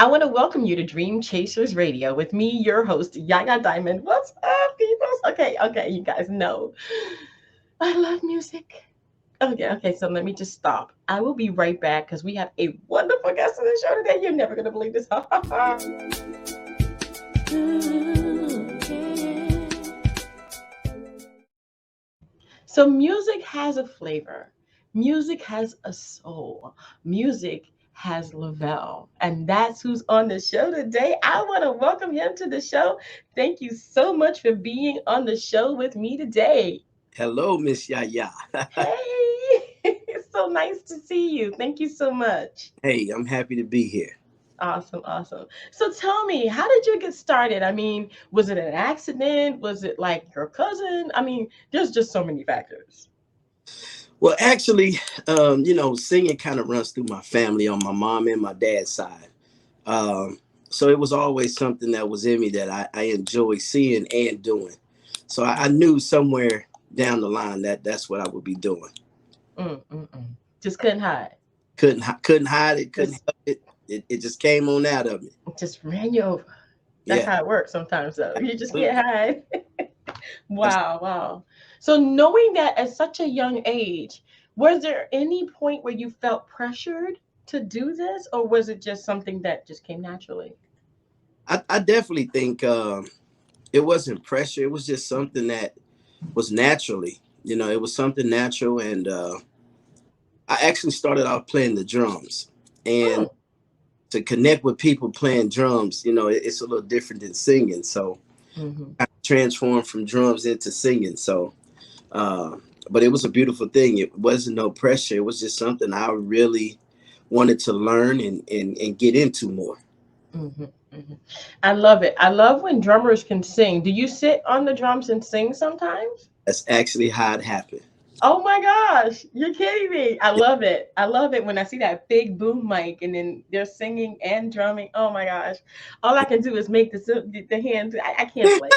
I want to welcome you to Dream Chasers Radio with me, your host, Yaya Diamond. What's up, people? Okay, you guys know I love music. Okay, so let me just stop. I will be right back because we have a wonderful guest on the show today. You're never going to believe this. So, music has a flavor, music has a soul, music has Lavelle, and that's who's on the show today. I want to welcome him to the show. Thank you so much for being on the show with me today. Hello, Miss Yaya. Hey, it's so nice to see you. Thank you so much. Hey, I'm happy to be here. Awesome. So tell me, how did you get started? I mean, was it an accident? Was it like your cousin? I mean, there's just so many factors. Well, actually, singing kind of runs through my family on my mom and my dad's side. So it was always something that was in me that I enjoy seeing and doing. So I knew somewhere down the line that that's what I would be doing. Just couldn't hide. Couldn't hide it, couldn't Just help it. It just came on out of me. just ran you over. That's Yeah, how it works sometimes, though. You just can't absolutely. hide. That's, Wow. So knowing that at such a young age, was there any point where you felt pressured to do this, or was it just something that just came naturally? I definitely think it wasn't pressure. It was just something that was naturally. It was something natural, and I actually started off playing the drums, and Mm, to connect with people playing drums, it's a little different than singing. So hmm I transformed from drums into singing. So, uh, but it was a beautiful thing. It wasn't no pressure. It was just something I really wanted to learn and get into more. hmm hmm I love it. I love when drummers can sing. Do you sit on the drums and sing sometimes? That's actually how it happened. Oh my gosh, you're kidding me. I Yeah. love it. I love it when I see that big boom mic and then they're singing and drumming. Oh my gosh. All I can do is make the hands. I can't play.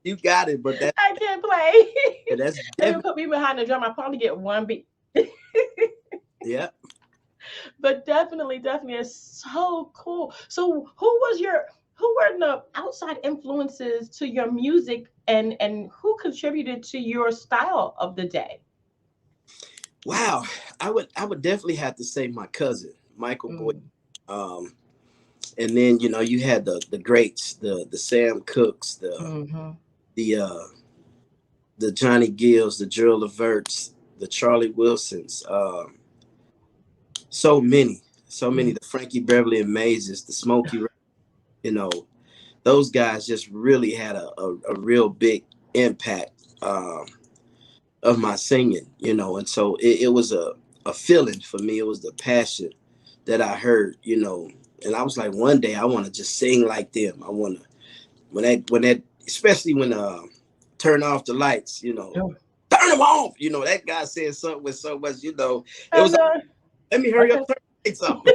You got it, but I can't play. that's If you definitely, put me behind the drum, I probably get one beat. yeah. But definitely, it's so cool. So who were the outside influences to your music and who contributed to your style of the day? Wow. I would definitely have to say my cousin, Michael Boy. Mm, Um, and then you had the greats, the Sam Cookes, mm-hmm. the uh the Johnny Gills, the Gerald Leverts, the Charlie Wilsons, so many, the Frankie Beverley Mazes, the Smokey, you know, those guys just really had a real big impact of my singing, and so it was a feeling for me. It was the passion that I heard, and I was like, one day I want to just sing like them. I want to when that especially when turn off the lights, Oh, turn them off. That guy said something with so much, it I was like, know. let me hurry up, Okay. turn the lights off.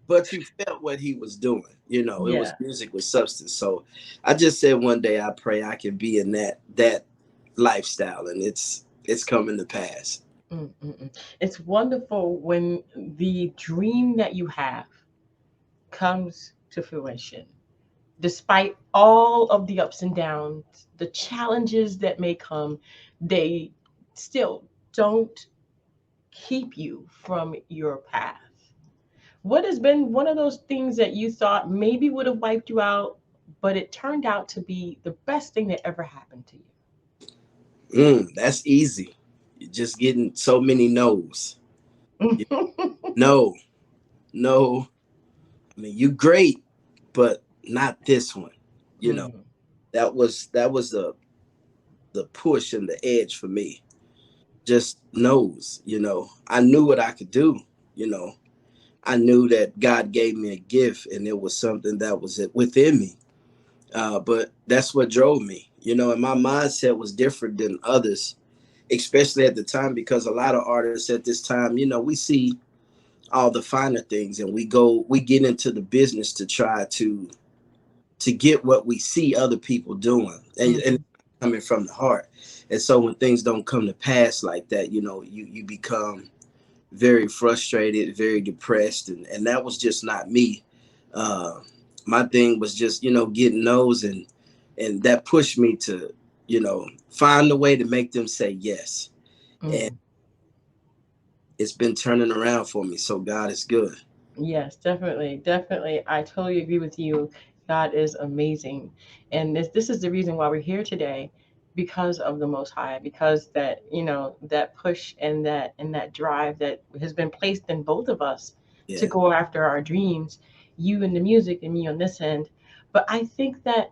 But you felt what he was doing. It was Yeah. music with substance. So I just said one day I pray I can be in that lifestyle, and it's coming to pass. Mm-mm-mm. It's wonderful when the dream that you have comes to fruition, despite all of the ups and downs, the challenges that may come, they still don't keep you from your path. What has been one of those things that you thought maybe would have wiped you out, but it turned out to be the best thing that ever happened to That's easy. You're just getting so many no's. you? You- No, no. I mean, you great, but not this one. You know, Mm, that was the push and the edge for me. Just knows, I knew what I could do, you know. I knew that God gave me a gift and it was something that was within me. But that's what drove me, and my mindset was different than others, especially at the time, because a lot of artists at this time, we see all the finer things and we get into the business to try to get what we see other people doing, and mhm, coming from the heart. And so when things don't come to pass like that, you become very frustrated, very depressed, and that was just not me. Uh, my thing was just, getting those, and that pushed me to, find a way to make them say yes. And Mm. it's been turning around for me. So God is good. Yes, definitely, definitely. I totally agree with you. God is amazing, and this is the reason why we're here today, because of the Most High, because that that push and that drive that has been placed in both of us to Yeah. go after our dreams. You in the music and me on this end, but I think that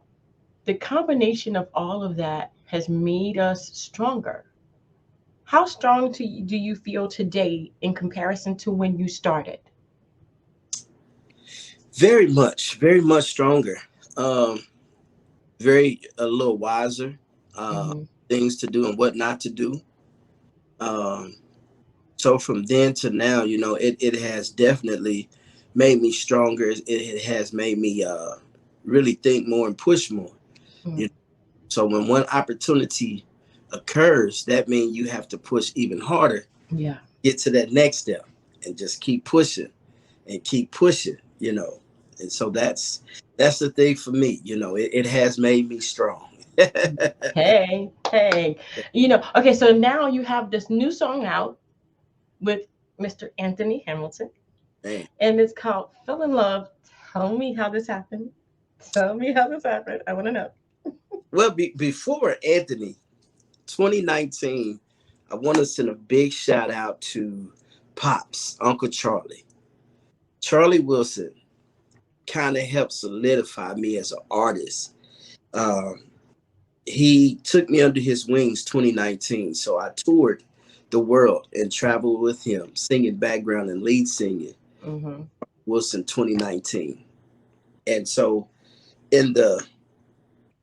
the combination of all of that has made us stronger. How strong do you feel today in comparison to when you started? Very much stronger. Um, very a little wiser. Uh, Hmm. things to do and what not to do. Um, so from then to now, it has definitely made me stronger. It has made me really think more and push more. You know? So when one opportunity occurs, that means you have to push even harder, Yeah. get to that next step, and just keep pushing and keep pushing. And so that's the thing for me. It has made me strong. Hey, hey. Okay, so now you have this new song out with Mr. Anthony Hamilton, Man. and it's called Fell in Love. Tell me how this happened. Tell me how this happened. I want to know. Well, before Anthony, 2019, I want to send a big shout out to Pops, Uncle Charlie. Charlie Wilson kind of helped solidify me as an artist. Um, he took me under his wings 2019, so I toured the world and traveled with him, singing background and lead singing. Mm-hmm. Wilson 2019, and so in the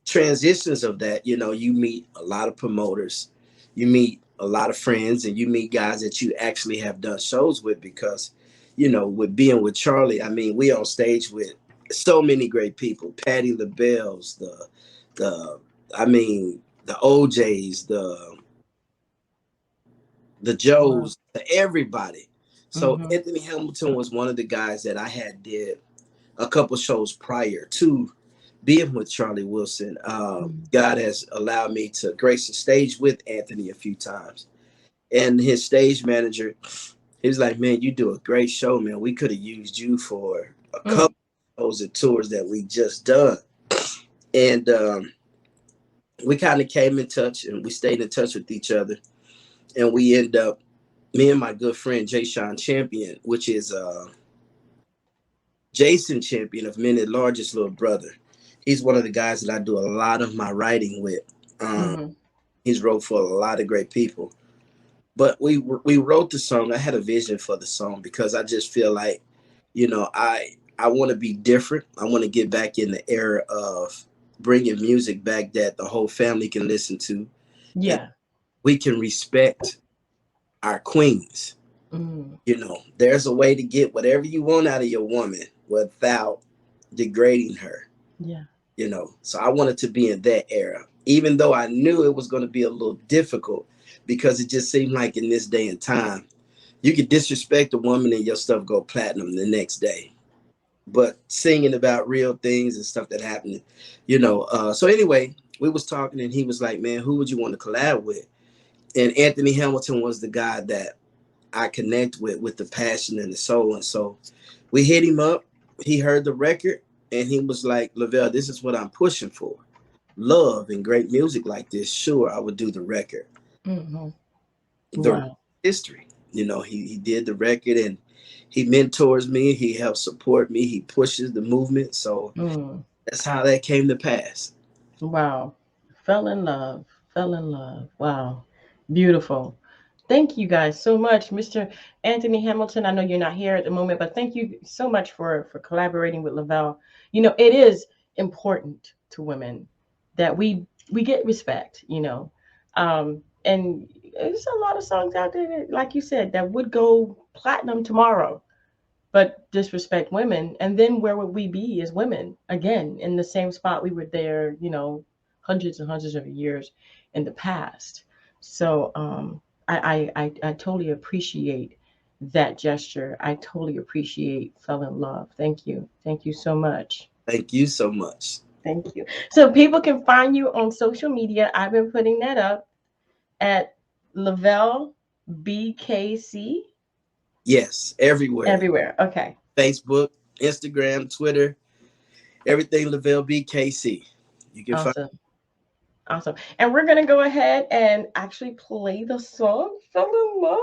transitions of that, you meet a lot of promoters, you meet a lot of friends, and you meet guys that you actually have done shows with because, with being with Charlie, I mean, we on stage with so many great people, Patti LaBelle's, the, I mean, the OJs, the Wow. Joes, everybody. So Mm-hmm. Anthony Hamilton was one of the guys that I had did a couple shows prior to being with Charlie Wilson. God has allowed me to grace the stage with Anthony a few times. And his stage manager, he was like, "Man, you do a great show, man. We could have used you for a Mm-hmm. couple of those tours that we just done." And we kind of came in touch and we stayed in touch with each other. And we end up, me and my good friend Jay Sean Champion, which is Jason Champion of Men at Large's little brother. He's one of the guys that I do a lot of my writing with. Um, Mm-hmm. he's wrote for a lot of great people. But we wrote the song. I had a vision for the song because I just feel like, I want to be different. I want to get back in the era of bringing music back that the whole family can listen to, and Yeah. we can respect our queens. Mm. There's a way to get whatever you want out of your woman without degrading her. Yeah. So I wanted to be in that era, even though I knew it was going to be a little difficult because it just seemed like in this day and time, you could disrespect a woman and your stuff go platinum the next day. But singing about real things and stuff that happened, so anyway, we was talking and he was like, "Man, who would you want to collab with?" And Anthony Hamilton was the guy that I connect with the passion and the soul. And so we hit him up. He heard the record and he was like, "Levelle, this is what I'm pushing for. Love and great music like this. Sure, I would do the record." Mm-hmm. The Wow. history, he did the record and he mentors me. He helps support me. He pushes the movement. So Mm. that's how that came to pass. Wow. Fell in love. Fell in love. Wow. Beautiful. Thank you guys so much, Mr. Anthony Hamilton. I know you're not here at the moment, but thank you so much for collaborating with Levelle. It is important to women that we get respect. And there's a lot of songs out there that, like you said, that would go platinum tomorrow, but disrespect women. And then where would we be as women again in the same spot we were there, hundreds and hundreds of years in the past? So I totally appreciate that gesture. I totally appreciate Fell in Love. Thank you. Thank you so much. Thank you so much. Thank you. So people can find you on social media. I've been putting that up at Levelle BKC. Yes, everywhere. Everywhere. Okay. Facebook, Instagram, Twitter, everything Levelle BKC. You can find. Awesome. And we're going to go ahead and actually play the song Fell in Love.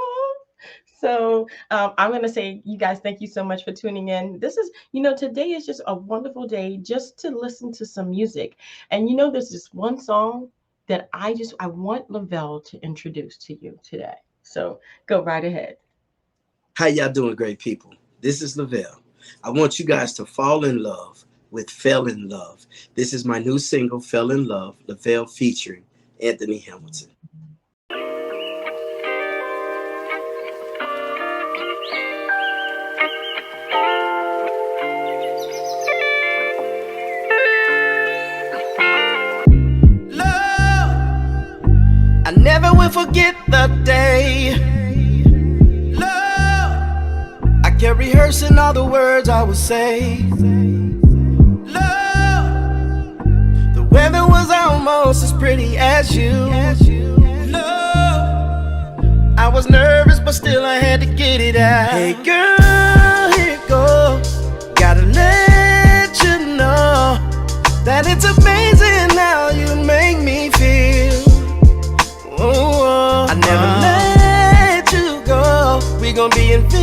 So I'm going to say, you guys, thank you so much for tuning in. This is, today is just a wonderful day just to listen to some music. And there's this one song that I want Levelle to introduce to you today. So go right ahead. How y'all doing, great people? This is Levelle. I want you guys to fall in love with Fell in Love. This is my new single, Fell in Love, Levelle featuring Anthony Hamilton. I never will forget the day. Love, I kept rehearsing all the words I would say. Love, the weather was almost as pretty as you. Love, I was nervous, but still I had to get it out. Hey girl, here it goes. Gotta let you know that it's amazing how you make me feel. I never let you go. We gon' be invincible.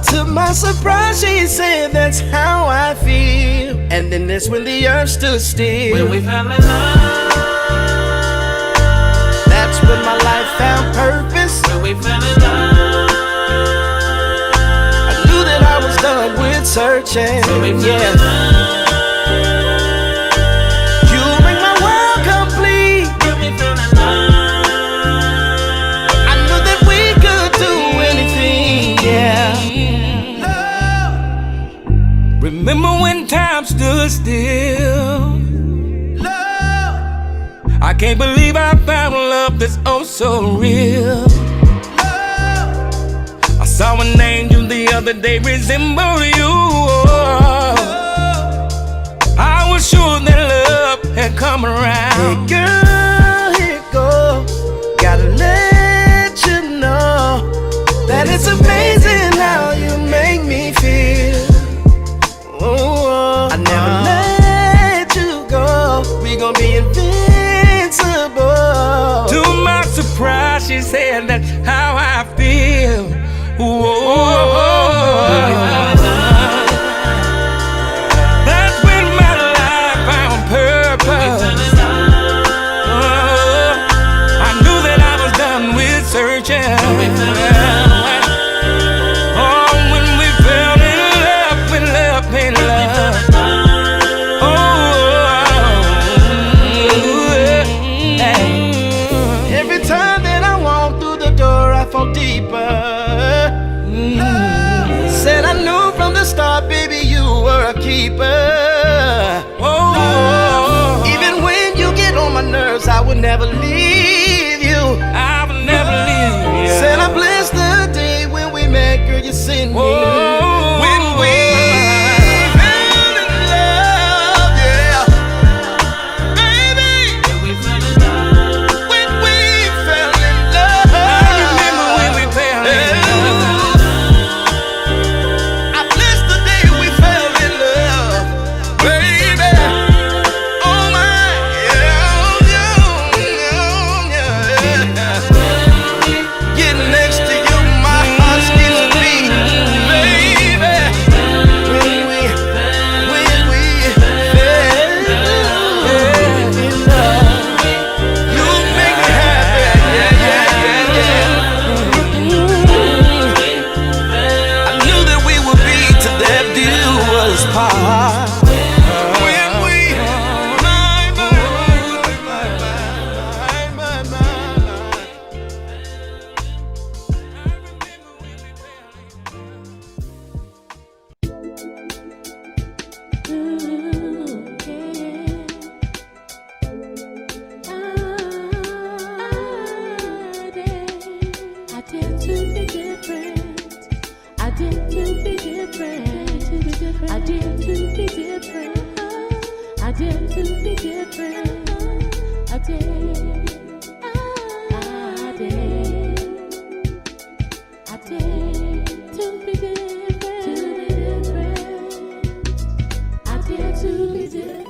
To my surprise, she said that's how I feel. And then that's when the earth stood still. When we fell in love, that's when my life found purpose. When we fell in love, I knew that I was done with searching. When we fell in love, remember when time stood still? Love, I can't believe I found love that's oh so real. Love, I saw an angel the other day resemble you. Love, I was sure that love had come around. Hey girl, here it goes. Gotta let you know that it's amazing how you make me feel. I never let you go. We gon' be invincible. To my surprise, she said that's how I feel. That's when my life found purpose. I knew that I was done with searching. Said I knew from the start, baby, you were a keeper. Even when you get on my nerves, I would never leave you. I would never leave you. Said I blessed the day when we met, girl, you sent me. When we fell in love, yeah. Baby, when we fell in love. When we fell in love. I remember when we fell in love. I tend to to be different. I dare to be different. I dare to be different.